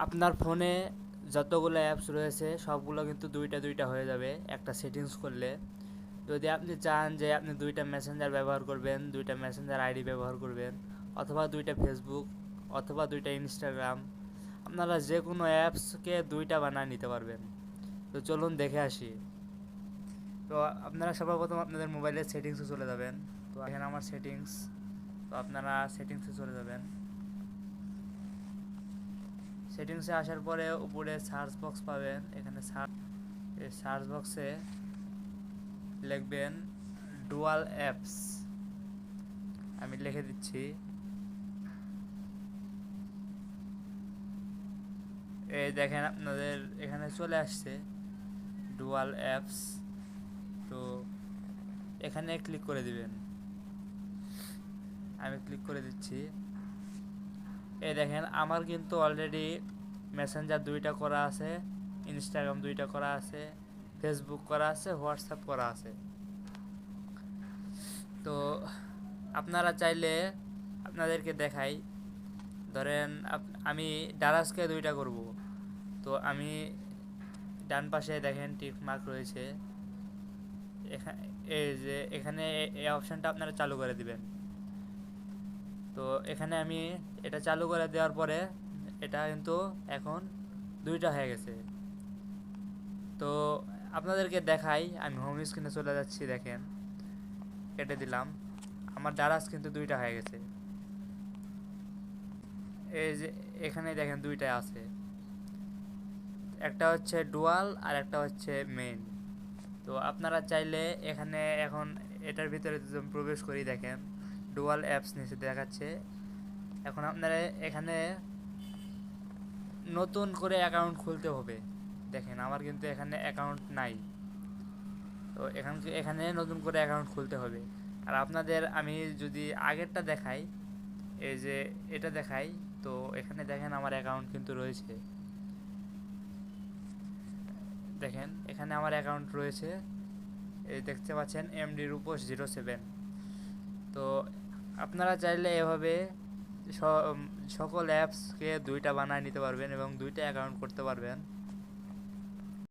আপনার ফোনে যতগুলো অ্যাপস রয়েছে সবগুলো কিন্তু দুইটা দুইটা হয়ে যাবে একটা সেটিংস করলে। যদি আপনি চান যে আপনি দুইটা মেসেঞ্জার ব্যবহার করবেন, দুইটা মেসেঞ্জার আইডি ব্যবহার করবেন, অথবা দুইটা ফেসবুক, অথবা দুইটা ইনস্টাগ্রাম, আপনারা যে কোনো অ্যাপসকে দুইটা বানায় নিতে পারবেন। তো চলুন দেখে আসি। তো আপনারা সর্বপ্রথম আপনাদের মোবাইলের সেটিংসে চলে যাবেন। তো এখানে আমার সেটিংস, তো আপনারা সেটিংসে চলে যাবেন। সেটিংসে আসার পরে উপরে সার্চ বক্স পাবেন, এখানে সার্চ বক্সে লিখবেন ডুয়াল অ্যাপস। আমি লিখে দিচ্ছি। এই দেখেন আপনাদের এখানে চলে আসছে ডুয়াল অ্যাপস। তো এখানে ক্লিক করে দিবেন। আমি ক্লিক করে দিচ্ছি। এই দেখেন আমার কিন্তু অলরেডি মেসেঞ্জার দুইটা করা আছে, ইনস্টাগ্রাম দুইটা করা আছে, ফেসবুক করা আছে, হোয়াটসঅ্যাপ করা আছে। তো আপনারা চাইলে আপনাদেরকে দেখাই, ধরেন আমি ডারাসকে দুইটা করব। তো আমি ডান পাশে দেখেন টিক মার্ক রয়েছে, এই যে এখানে এই অপশানটা আপনারা চালু করে দিবেন। তো এখানে আমি এটা চালু করে দেওয়ার পরে এটা কিন্তু এখন দুইটা হয়ে গেছে। তো আপনাদেরকে দেখাই, আমি হোম স্ক্রিনে চলে যাচ্ছি, দেখেন কেটে দিলাম, আমার ডারাস কিন্তু দুইটা হয়ে গেছে। এই যে এখানে দেখেন দুইটা আছে, একটা হচ্ছে ডুয়াল আর একটা হচ্ছে মেইন। তো আপনারা চাইলে এখানে এখন এটার ভিতরে যদি আমি প্রবেশ করি, দেখেন ডুয়াল অ্যাপস নিচে দেখাচ্ছে। এখন আপনারা এখানে নতুন করে অ্যাকাউন্ট খুলতে হবে। দেখেন আমার কিন্তু এখানে অ্যাকাউন্ট নাই। তো এখানে নতুন করে অ্যাকাউন্ট খুলতে হবে। আর আপনাদের আমি যদি আগেরটা দেখাই, এই যে এটা দেখাই, তো এখানে দেখেন আমার অ্যাকাউন্ট কিন্তু রয়েছে। দেখেন এখানে আমার অ্যাকাউন্ট রয়েছে, এই দেখতে পাচ্ছেন এমডি রূপস 07। তো আপনারা চাইলে এভাবে সকল অ্যাপসকে দুইটা বানায় নিতে পারবেন এবং দুইটা অ্যাকাউন্ট করতে পারবেন।